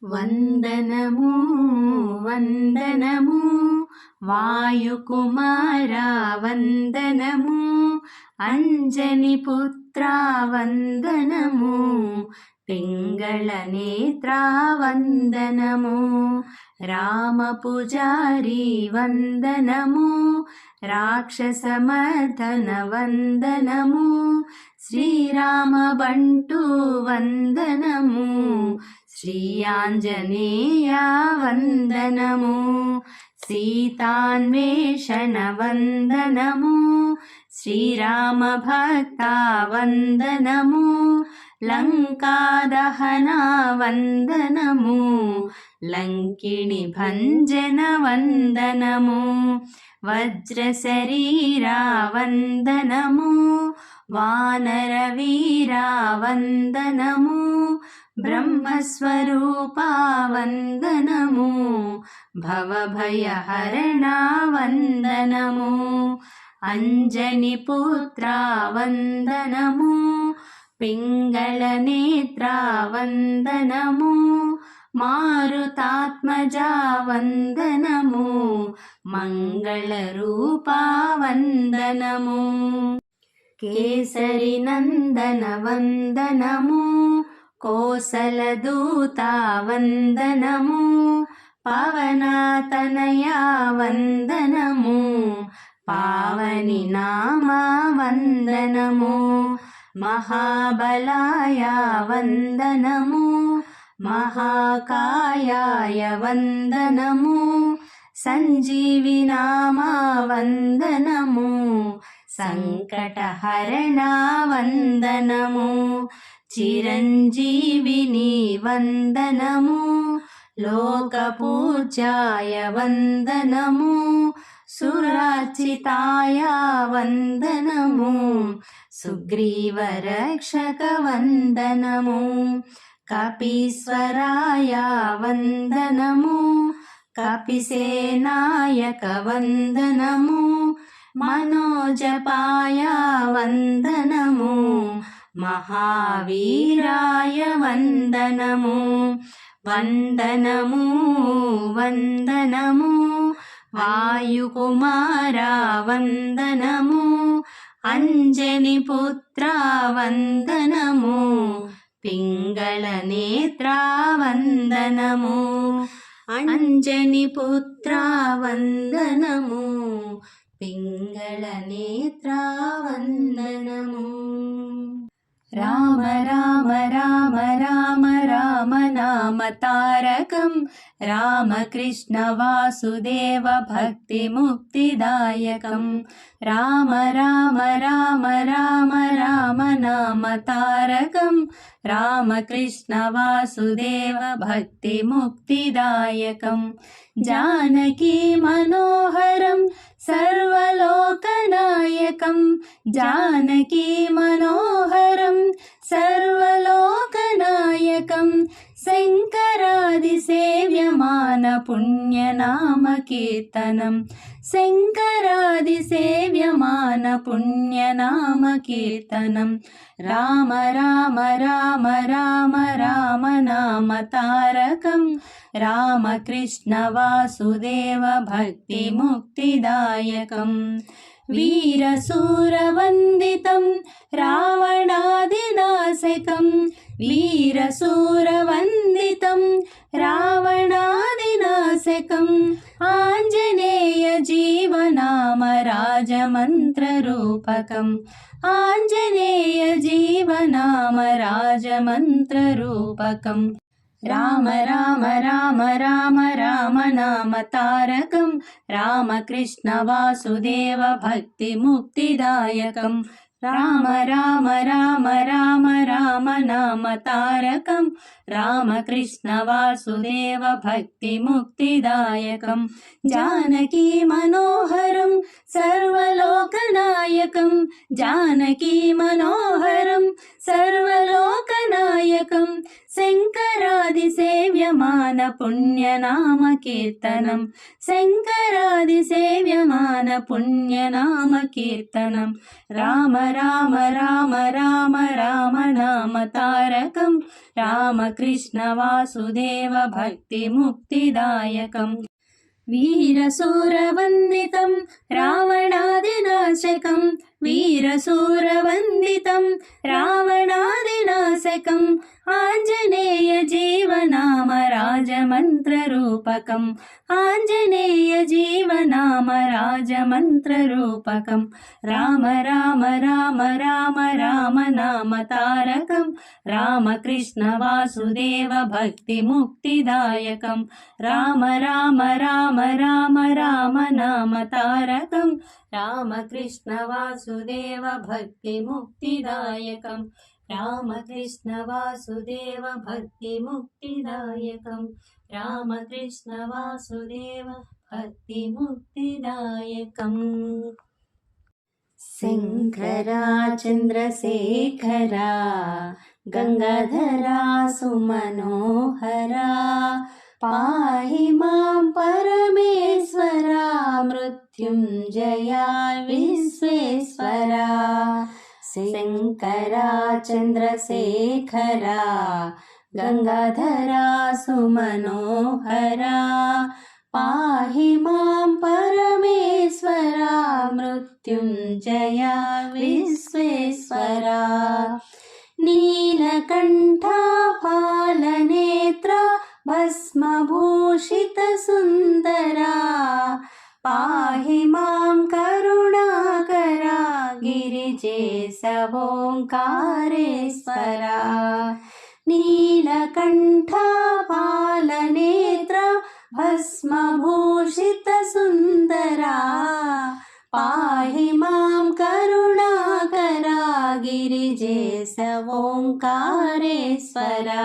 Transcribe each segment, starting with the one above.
వందనము వందనము వాయుకుమారా వందనము అంజని పుత్రా వందనము పింగళ నేత్రా వందనము రామ పూజారి వందనము రాక్షసమర్దన వందనము శ్రీరామ బంటు వందనము శ్రీ ఆంజనేయ వందనము సీతాన్వేషణ వందనము శ్రీరామ భక్త వందనము లంకాదహన వందనము లంకిణి భంజన వందనము వజ్ర శరీరా వందనము వానర వీరా వందనము బ్రహ్మస్వరూపా వందనము భవభయహరణ వందనము అంజని పుత్రా వందనము పింగళ నేత్రా వందనము మారుతాత్మజా వందనము మంగళ రూపా వందనము కేసరి నందన వందనము కోసలదూత వందనము పవనాతనయా వందనము పావని నామ వందనము మహాబలాయ వందనము మహాకాయాయ వందనము సంజీవి నామ వందనము సంకటహరణ వందనము చిరంజీవిని వందనము లోకపూజ్యాయ వందనము సురార్చితాయ వందనము సుగ్రీవరక్షక వందనము కపీశ్వరాయ వందనము కపిసేనాయక వందనము మనోజపాయ వందనము మహావీరాయ వందనము వందనము వందనము వాయుకుమారా వందనము అంజని పుత్రా వందనము పింగళ నేత్రా వందనము అంజని పుత్రా వందనము పింగళ నేత్రా వందనము రామ రామ రామ రామ రామ నామ తారకం రామకృష్ణ వాసుదేవ భక్తి ముక్తిదాయకం రామ రామ రామ రామ రామ నామ తారకం రామకృష్ణ వాసుదేవ భక్తి ముక్తిదాయకం జానకీ మనోహరం సర్వలోకనాయకం జానకీ మనోహరం సర్వలోకనాయకం శంకరాది సేవ్యమాన పుణ్యనామ కీర్తనం శంకరాది సేవ్యమాన పుణ్యనామ కీర్తనం రామ రామ రామ రామ రామ నామ తారకం రామకృష్ణ వాసుదేవ భక్తి ముక్తిదాయకం వీరశూరవందితం రావణాదినాశకం వీరశూరవందితం రావణాదినాశకం ఆంజనేయ జీవనామ రాజమంత్రరూపకం ఆంజనేయ జీవనామ రాజమంత్రరూపకం రామ రామ రామ రామ రామ నామ తారకం రామకృష్ణ వాసుదేవ భక్తి ముక్తిదాయకం రామ రామ రామ రామ రామ నామ తారకం రామకృష్ణ వాసుదేవ భక్తి ముక్తిదాయకం జానకీ మనోహరం సర్వలోకనాయకం జానకీ మనోహరం సర్వలోకనాయకం శంకరాది సేవ్య సేవ్యమాన పుణ్యనామ కీర్తనం శంకరాది సేవ్యమాన పుణ్యనామ కీర్తనం రామ రామ రామ రామ రామ నామ తారకం రామకృష్ణ వాసుదేవ భక్తి ముక్తిదాయకం వీరశూరవందితం రావణాదినాశకం వీరశూరవందితం రావణాదినాశకం ఆంజనేయ జీవనామ రాజమంత్రరూపకం ఆంజనేయ జీవనామ రాజమంత్రరూపకం రామ రామ రామ రామ రామ నామ తారకం రామకృష్ణ వాసుదేవ భక్తి ముక్తిదాయకం రామ రామ రామ రామ రామ నామ తారకం రామకృష్ణ వాసుదేవ భక్తి ముక్తిదాయకం రామకృష్ణ వాసుదేవ భక్తి ముక్తిదాయకం రామకృష్ణ వాసుదేవ భక్తి ముక్తిదాయకం శంకరా చంద్రశేఖరా గంగాధరా సుమనోహరా పాహి మాం పరమేశ్వరా మృత్యుంజయా విశ్వేశ్వరా శంకరా చంద్రశేఖరా గంగాధరా సుమనోహరా పాహి మాం పరమేశ్వరా మృత్యుంజయా విశ్వేశ్వరా నీలకంఠా ఫాలనేత్ర భస్మభూషిత సుందరా పాహి మాం కరుణాకరా గిరిజేశవోంకారేశ్వరా నీలకంఠా ఫాలనేత్ర భస్మభూషిత సుందరా పాహి మాం కరుణాకరా గిరిజేశవోంకారేశ్వరా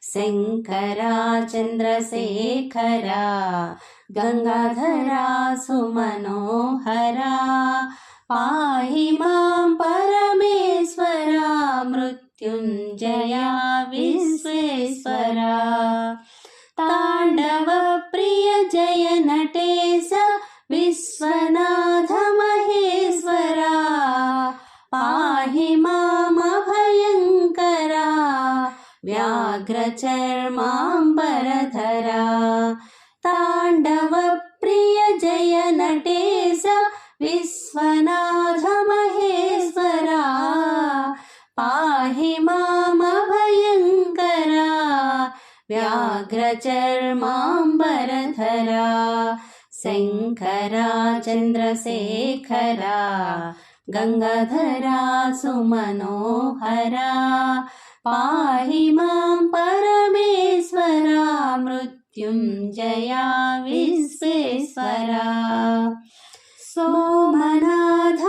శంకరా చంద్రశేఖరా గంగాధరా సుమనోహరా పాహి మాం పరమేశ్వరా మృత్యుంజయా విశ్వేశ్వరా తాండవ ప్రియ జయ నటేశ విశ్వనాథ మహేశ్వరా పాహి మామభయంకరా వ్యాఘ్రచర్మాంబరధరా తాండవ ప్రియ జయ నటేశ విశ్వనాథ మహేశ్వరా పాహి మామభయంకరా వ్యాఘ్రచర్మాంబరధరా శంకరా చంద్రశేఖరా గంగాధరా సుమనోహరా పాహి మాం పరమేశ్వరా మృత్యుంజయా విశ్వేశ్వరా సోమనాథ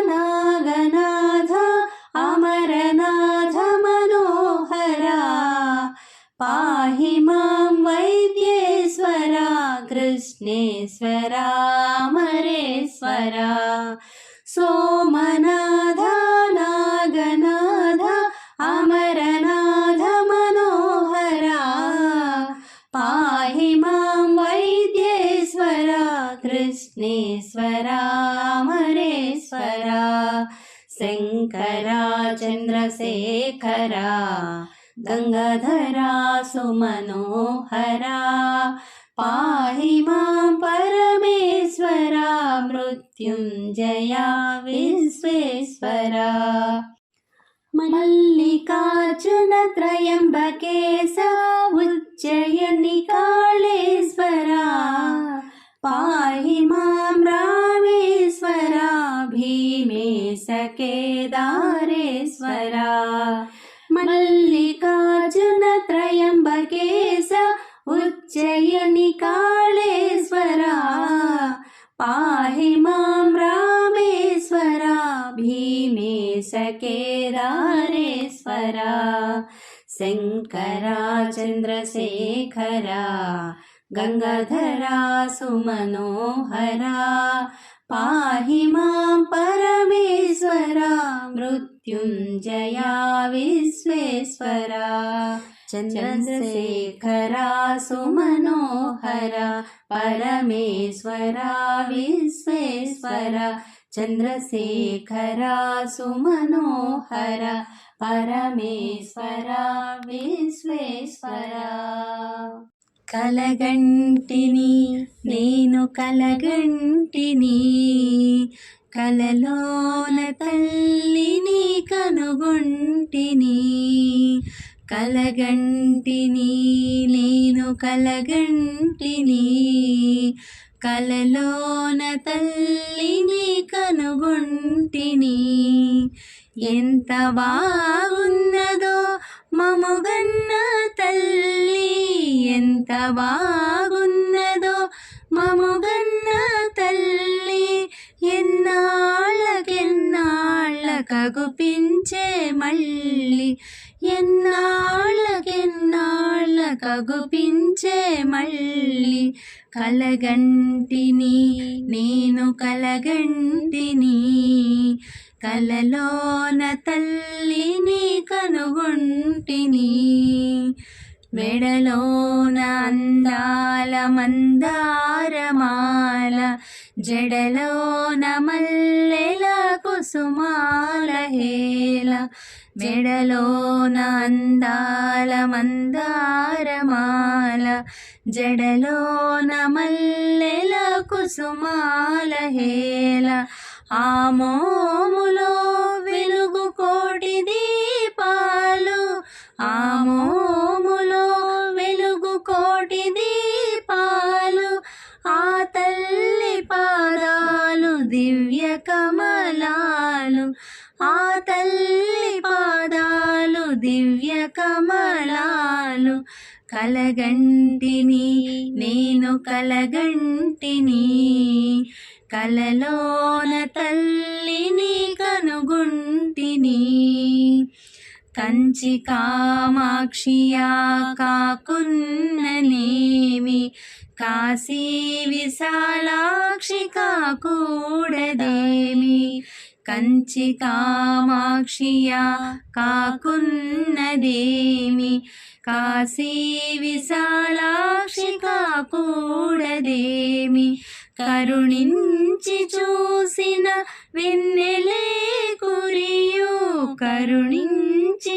నాగనాథ అమరనాథ మనోహరా పాహి మాం వైద్యేశ్వరా కృష్ణేశ్వరా అమరేశ్వరా సోమనాథ నాగనాథ అమరనాథ మనోహరా పాహి మాం వైద్యేశ్వరా కృష్ణేశ్వరా అమరేశ్వరా శంకరా చంద్రశేఖరా గంగాధరా సుమనోహరా పాహి మాం పరమేశ్వరా మృత్యుంజయా విశ్వేశ్వరా మల్లికార్జున త్రయంబకేశ ఉజ్జయిని కాళేశ్వరా పాహి మాం రామేశ్వరా భీమేశ కేదారేశ్వరా మల్లికార్జున త్రయంబకేశ ఉజ్జయిని కాళేశ్వరా పాహి మాం రామేశ్వరా భీమేశ కేదారేశ్వరా శంకరా చంద్రశేఖరా గంగాధరా సుమనోహరా పాహి మాం పరమేశ్వరా మృత్యుంజయా విశ్వేశ్వరా చంద్రశేఖరా సుమనోహరా పరమేశ్వరా విశ్వేశ్వరా చంద్రశేఖరా సుమనోహరా పరమేశ్వరా విశ్వేశ్వరా. కలగంటిని నేను కలగంటిని కలలోన తల్లిని కనుగొంటిని కలగంటిని నేను కలగంటిని కలలోన తల్లిని కనుగొంటిని ఎంత బాగున్నదో మముగన్న తల్లి ఎంత బాగున్నదో మముగన్న తల్లి ఎన్నాళ్ళకెన్నాళ్ళకగుపించే మళ్ళీ ఎన్నాళ్ళకెన్నాళ్ళకగుపించే మళ్ళీ కలగంటిని నేను కలగంటిని కలలోన తల్లిని కనుగొంటిని మెడలోన అందాల మందారమాల జడలోన మల్లెల కుసుమాల హేల మెడలోన అందాల మందారమాల జడలోన మల్లెల కుసుమాల హేల ఆ మోములో వెలుగు కోటి దీపాలు ఆ మోములో వెలుగు కోటి దీపాలు ఆ తల్లి పాదాలు దివ్య కమలాలు ఆ తల్లి పాదాలు దివ్య కమలాలు కలగంటిని నేను కలగంటిని కలలోన తల్లిని కనుగొంటిని కంచి కామాక్షియా కాకున్ననేమి కాశీ విశాలాక్షి కాకూడదేమి కంచి కామాక్షియా కాకున్నదేమి కాశీ విశాలాక్షి కాకూడదేమి కరుణించి చూసిన వెన్నెలే కురియు కరుణించి